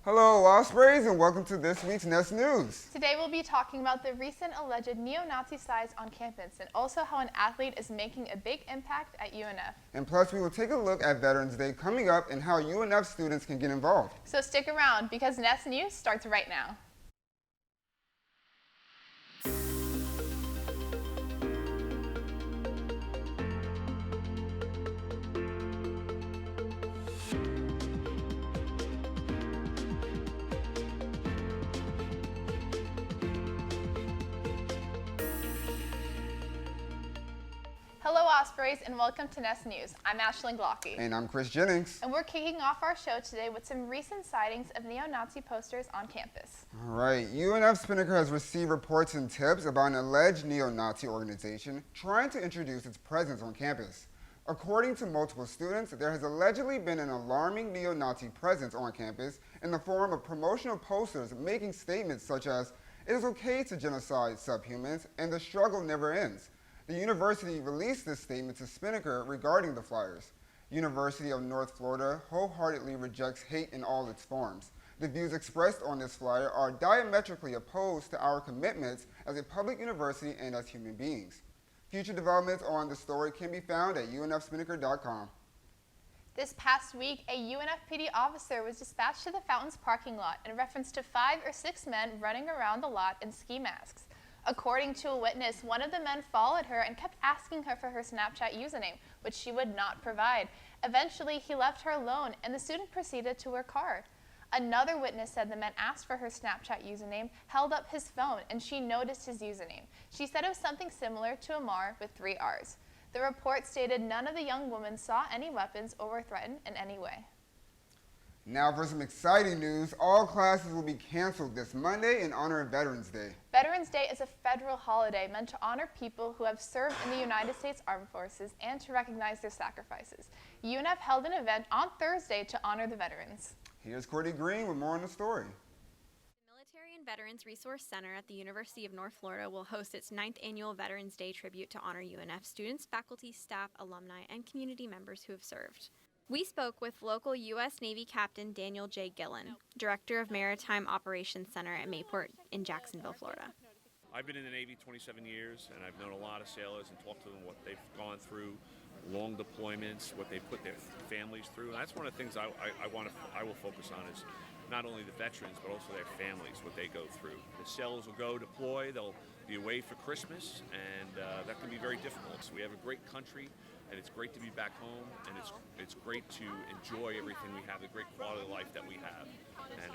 Hello, Ospreys, and welcome to this week's Nest News. Today we'll be talking about the recent alleged neo-Nazi slides on campus and also how an athlete is making a big impact at UNF. And plus, we will take a look at Veterans Day coming up and how UNF students can get involved. So stick around because Nest News starts right now. Hello Ospreys and welcome to Nest News. I'm Ashlyn Glocky. And I'm Chris Jennings. And we're kicking off our show today with some recent sightings of neo-Nazi posters on campus. All right, UNF Spinnaker has received reports and tips about an alleged neo-Nazi organization trying to introduce its presence on campus. According to multiple students, there has allegedly been an alarming neo-Nazi presence on campus in the form of promotional posters making statements such as, "It is okay to genocide subhumans and the struggle never ends." The university released this statement to Spinnaker regarding the flyers. University of North Florida wholeheartedly rejects hate in all its forms. The views expressed on this flyer are diametrically opposed to our commitments as a public university and as human beings. Future developments on the story can be found at unfspinnaker.com. This past week, a UNF PD officer was dispatched to the Fountains parking lot in reference to 5 or 6 men running around the lot in ski masks. According to a witness, one of the men followed her and kept asking her for her Snapchat username, which she would not provide. Eventually, he left her alone and the student proceeded to her car. Another witness said the man asked for her Snapchat username, held up his phone, and she noticed his username. She said it was something similar to Amar with 3 R's. The report stated none of the young women saw any weapons or were threatened in any way. Now for some exciting news, all classes will be canceled this Monday in honor of Veterans Day. Veterans Day is a federal holiday meant to honor people who have served in the United States Armed Forces and to recognize their sacrifices. UNF held an event on Thursday to honor the veterans. Here's Courtney Green with more on the story. The Military and Veterans Resource Center at the University of North Florida will host its 9th annual Veterans Day tribute to honor UNF students, faculty, staff, alumni, and community members who have served. We spoke with local U.S. Navy Captain Daniel J. Gillen, Director of Maritime Operations Center at Mayport in Jacksonville, Florida. I've been in the Navy 27 years, and I've known a lot of sailors and talked to them what they've gone through, long deployments, what they put their families through. And that's one of the things I will focus on is not only the veterans, but also their families, what they go through. The sailors will go deploy, they'll be away for Christmas, and that can be very difficult. So we have a great country, and it's great to be back home, and it's great to enjoy everything we have, the great quality of life that we have. And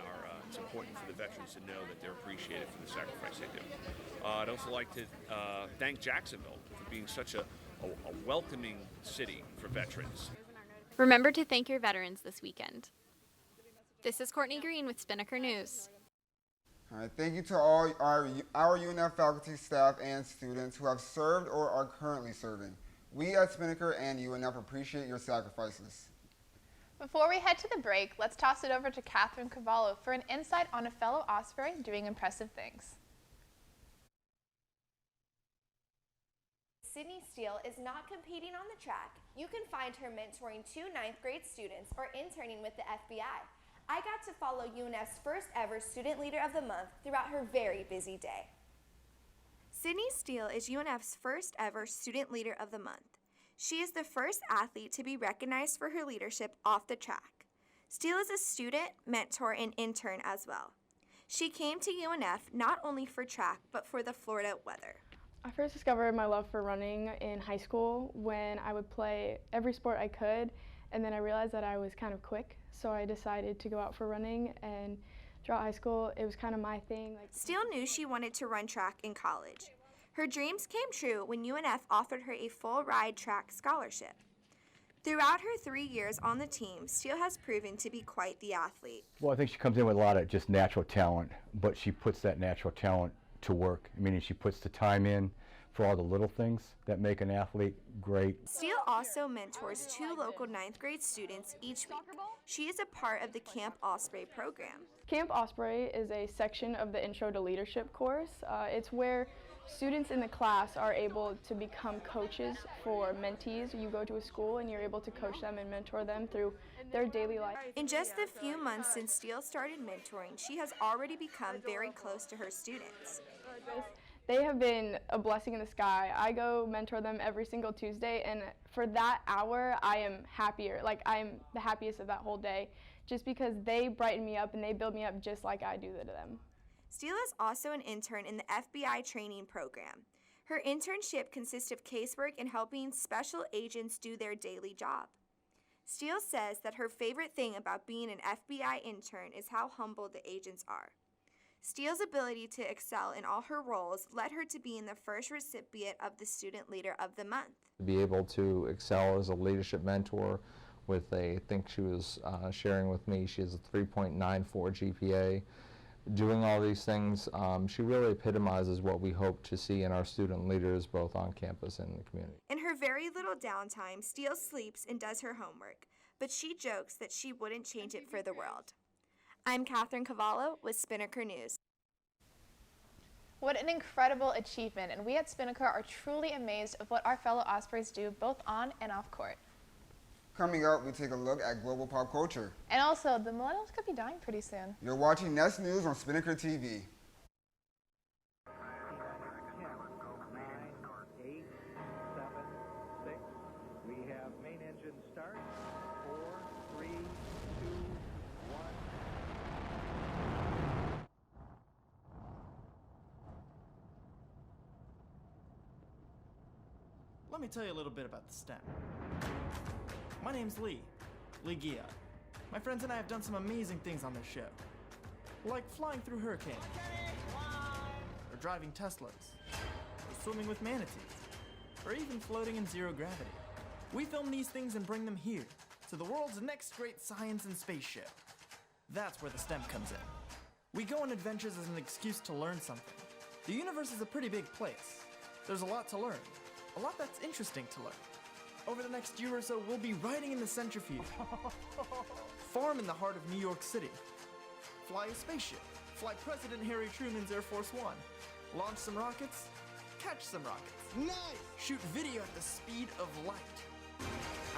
it's important for the veterans to know that they're appreciated for the sacrifice they do. I'd also like to thank Jacksonville for being such a welcoming city for veterans. Remember to thank your veterans this weekend. This is Courtney Green with Spinnaker News. All right, thank you to all our UNF faculty, staff, and students who have served or are currently serving. We at Spinnaker and UNF appreciate your sacrifices. Before we head to the break, let's toss it over to Catherine Cavallo for an insight on a fellow Osprey doing impressive things. Sydney Steele is not competing on the track. You can find her mentoring 2 9th grade students or interning with the FBI. I got to follow UNF's first ever Student Leader of the Month throughout her very busy day. Sydney Steele is UNF's first ever Student Leader of the Month. She is the first athlete to be recognized for her leadership off the track. Steele is a student, mentor, and intern as well. She came to UNF not only for track, but for the Florida weather. I first discovered my love for running in high school when I would play every sport I could, and then I realized that I was kind of quick, so I decided to go out for running, and throughout high school, it was kind of my thing. Steele knew she wanted to run track in college. Her dreams came true when UNF offered her a full-ride track scholarship. Throughout her 3 years on the team, Steele has proven to be quite the athlete. Well, I think she comes in with a lot of just natural talent, but she puts that natural talent to work, meaning she puts the time in for all the little things that make an athlete great. Steele also mentors 2 local 9th grade students each week. She is a part of the Camp Osprey program. Camp Osprey is a section of the Intro to Leadership course. It's where students in the class are able to become coaches for mentees. You go to a school and you're able to coach them and mentor them through their daily life. In just the few months since Steele started mentoring, she has already become very close to her students. They have been a blessing in the sky. I go mentor them every single Tuesday, and for that hour, I am happier. Like, I'm the happiest of that whole day, just because they brighten me up and they build me up just like I do to them. Steele is also an intern in the FBI training program. Her internship consists of casework and helping special agents do their daily job. Steele says that her favorite thing about being an FBI intern is how humble the agents are. Steele's ability to excel in all her roles led her to being the first recipient of the Student Leader of the Month. To be able to excel as a leadership mentor with I think she was sharing with me, she has a 3.94 GPA. Doing all these things, she really epitomizes what we hope to see in our student leaders both on campus and in the community. In her very little downtime, Steele sleeps and does her homework, but she jokes that she wouldn't change it for the world. I'm Catherine Cavallo with Spinnaker News. What an incredible achievement, and we at Spinnaker are truly amazed of what our fellow Ospreys do both on and off court. Coming up, we take a look at global pop culture. And also, the millennials could be dying pretty soon. You're watching Nest News on Spinnaker TV. 9, 8, 7, 6. We have main engine start. 4, 3, 2, 1. Let me tell you a little bit about the STEM. My name's Lee Gia. My friends and I have done some amazing things on this show, like flying through hurricanes, or driving Teslas, or swimming with manatees, or even floating in zero gravity. We film these things and bring them here, to the world's next great science and space show. That's where the STEM comes in. We go on adventures as an excuse to learn something. The universe is a pretty big place. There's a lot to learn, a lot that's interesting to learn. Over the next year or so, we'll be riding in the centrifuge, farm in the heart of New York City, fly a spaceship, fly President Harry Truman's Air Force One, launch some rockets, catch some rockets, nice! Shoot video at the speed of light.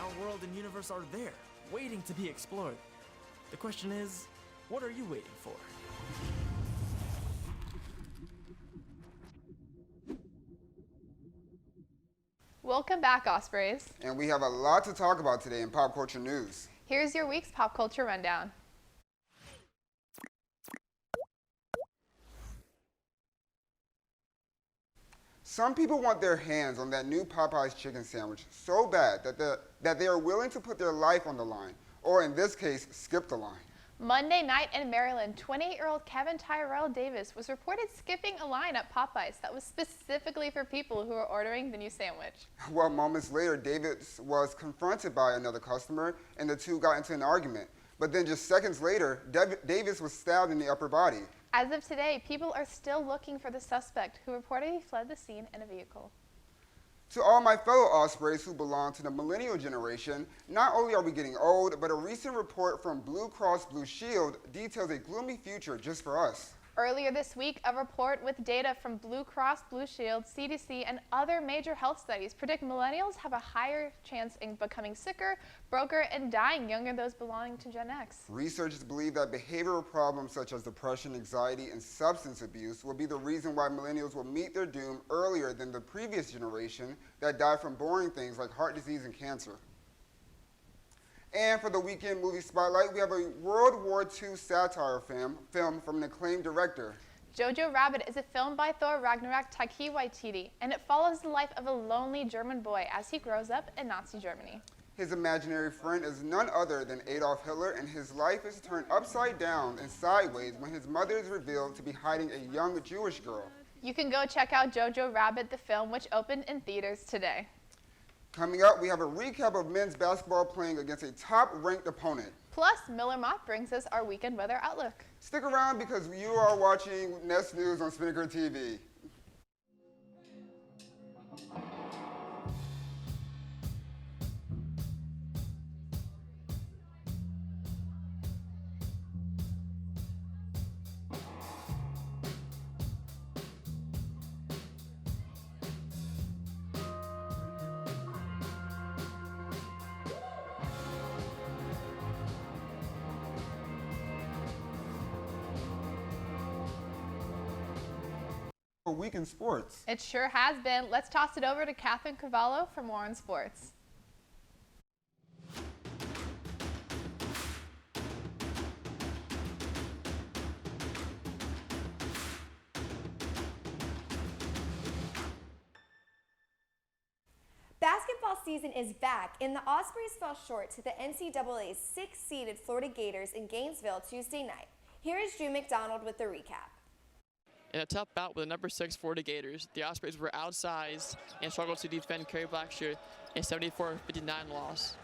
Our world and universe are there, waiting to be explored. The question is, what are you waiting for? Welcome back, Ospreys. And we have a lot to talk about today in pop culture news. Here's your week's pop culture rundown. Some people want their hands on that new Popeye's chicken sandwich so bad that they are willing to put their life on the line, or in this case, skip the line. Monday night in Maryland, 28-year-old Kevin Tyrell Davis was reported skipping a line at Popeyes that was specifically for people who were ordering the new sandwich. Well, moments later, Davis was confronted by another customer, and the two got into an argument. But then just seconds later, Davis was stabbed in the upper body. As of today, people are still looking for the suspect who reportedly fled the scene in a vehicle. To all my fellow Ospreys who belong to the millennial generation, not only are we getting old, but a recent report from Blue Cross Blue Shield details a gloomy future just for us. Earlier this week, a report with data from Blue Cross Blue Shield, CDC, and other major health studies predict millennials have a higher chance in becoming sicker, broker, and dying younger than those belonging to Gen X. Researchers believe that behavioral problems such as depression, anxiety, and substance abuse will be the reason why millennials will meet their doom earlier than the previous generation that died from boring things like heart disease and cancer. And for the weekend movie spotlight, we have a World War II satire film from an acclaimed director. Jojo Rabbit is a film by Thor Ragnarok Taika Waititi, and it follows the life of a lonely German boy as he grows up in Nazi Germany. His imaginary friend is none other than Adolf Hitler, and his life is turned upside down and sideways when his mother is revealed to be hiding a young Jewish girl. You can go check out Jojo Rabbit, the film, which opened in theaters today. Coming up, we have a recap of men's basketball playing against a top-ranked opponent. Plus, Miller Moth brings us our weekend weather outlook. Stick around because you are watching Nest News on Spinnaker TV. A week in sports. It sure has been. Let's toss it over to Catherine Cavallo for more on sports. Basketball season is back, and the Ospreys fell short to the NCAA's 6th-seeded Florida Gators in Gainesville Tuesday night. Here is Drew McDonald with the recap. In a tough bout with the number 6 Florida Gators, the Ospreys were outsized and struggled to defend Kerry Blackshear in a 74-59 loss.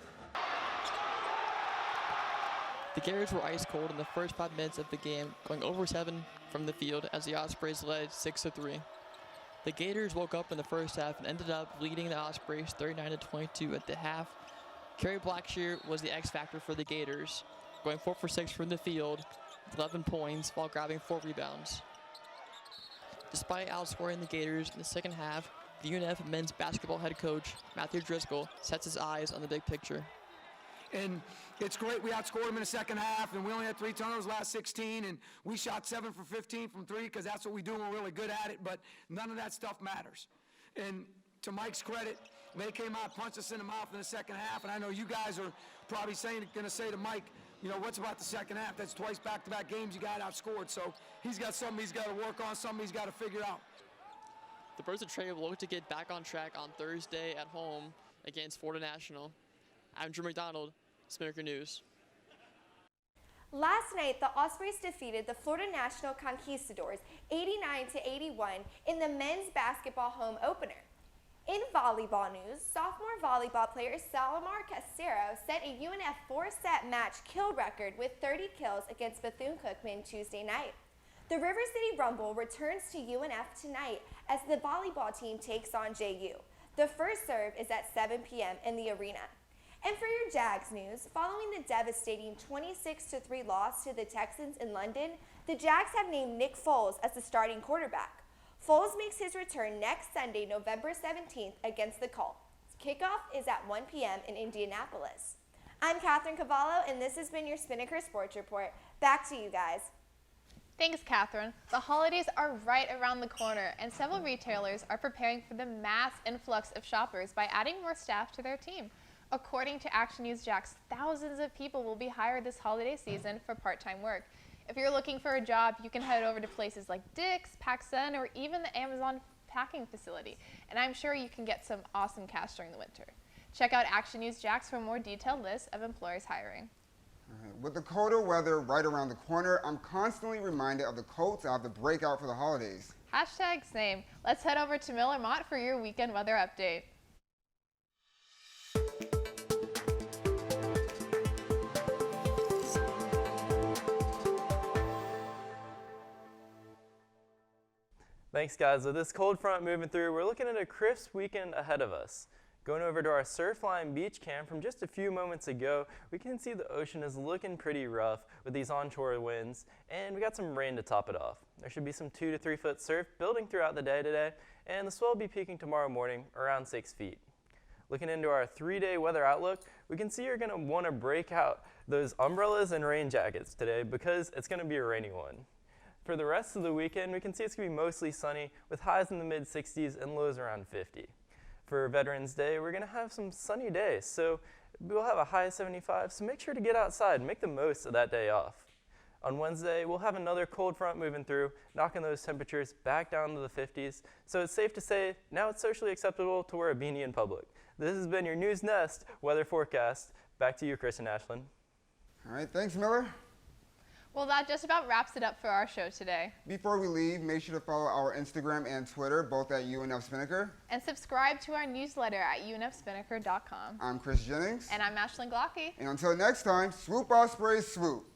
The Gators were ice cold in the first 5 minutes of the game, going over 7 from the field as the Ospreys led 6-3. The Gators woke up in the first half and ended up leading the Ospreys 39-22 at the half. Kerry Blackshear was the X factor for the Gators, going 4 for 6 from the field, with 11 points while grabbing 4 rebounds. Despite outscoring the Gators in the second half, the UNF men's basketball head coach, Matthew Driscoll, sets his eyes on the big picture. And it's great we outscored them in the second half, and we only had 3 turnovers last 16, and we shot 7 for 15 from 3 because that's what we do, and we're really good at it, but none of that stuff matters. And to Mike's credit, they came out, punched us in the mouth in the second half, and I know you guys are probably going to say to Mike, you know, what's about the second half? That's twice back-to-back games you got outscored, so he's got something he's got to work on, something he's got to figure out. The Birds of Trey will look to get back on track on Thursday at home against Florida National. I'm Drew McDonald, Spinnaker News. Last night, the Ospreys defeated the Florida National Conquistadors 89-81 in the men's basketball home opener. In volleyball news, sophomore volleyball player Salomar Casero set a UNF 4-set match kill record with 30 kills against Bethune-Cookman Tuesday night. The River City Rumble returns to UNF tonight as the volleyball team takes on JU. The first serve is at 7 p.m. in the arena. And for your Jags news, following the devastating 26-3 loss to the Texans in London, the Jags have named Nick Foles as the starting quarterback. Foles makes his return next Sunday, November 17th against the Colts. Kickoff is at 1 p.m. in Indianapolis. I'm Catherine Cavallo, and this has been your Spinnaker Sports Report. Back to you guys. Thanks, Catherine. The holidays are right around the corner, and several retailers are preparing for the mass influx of shoppers by adding more staff to their team. According to Action News Jax, thousands of people will be hired this holiday season for part-time work. If you're looking for a job, you can head over to places like Dick's, PacSun, or even the Amazon packing facility. And I'm sure you can get some awesome cash during the winter. Check out Action News Jax for a more detailed list of employers hiring. All right. With the colder weather right around the corner, I'm constantly reminded of the coats I have to break out for the holidays. Hashtag same. Let's head over to Miller Mott for your weekend weather update. Thanks guys, with this cold front moving through, we're looking at a crisp weekend ahead of us. Going over to our Surfline beach cam from just a few moments ago, we can see the ocean is looking pretty rough with these onshore winds, and we got some rain to top it off. There should be some 2 to 3 foot surf building throughout the day today, and the swell will be peaking tomorrow morning around 6 feet. Looking into our 3-day weather outlook, we can see you're going to want to break out those umbrellas and rain jackets today because it's going to be a rainy one. For the rest of the weekend, we can see it's going to be mostly sunny with highs in the mid-60s and lows around 50. For Veterans Day, we're going to have some sunny days, so we'll have a high of 75, so make sure to get outside and make the most of that day off. On Wednesday, we'll have another cold front moving through, knocking those temperatures back down to the 50s, so it's safe to say now it's socially acceptable to wear a beanie in public. This has been your News Nest weather forecast. Back to you, Chris and Ashlyn. All right, thanks, Miller. Well, that just about wraps it up for our show today. Before we leave, make sure to follow our Instagram and Twitter, both at UNF Spinnaker. And subscribe to our newsletter at unfspinnaker.com. I'm Chris Jennings. And I'm Ashlyn Glocky. And until next time, swoop Ospreys, swoop.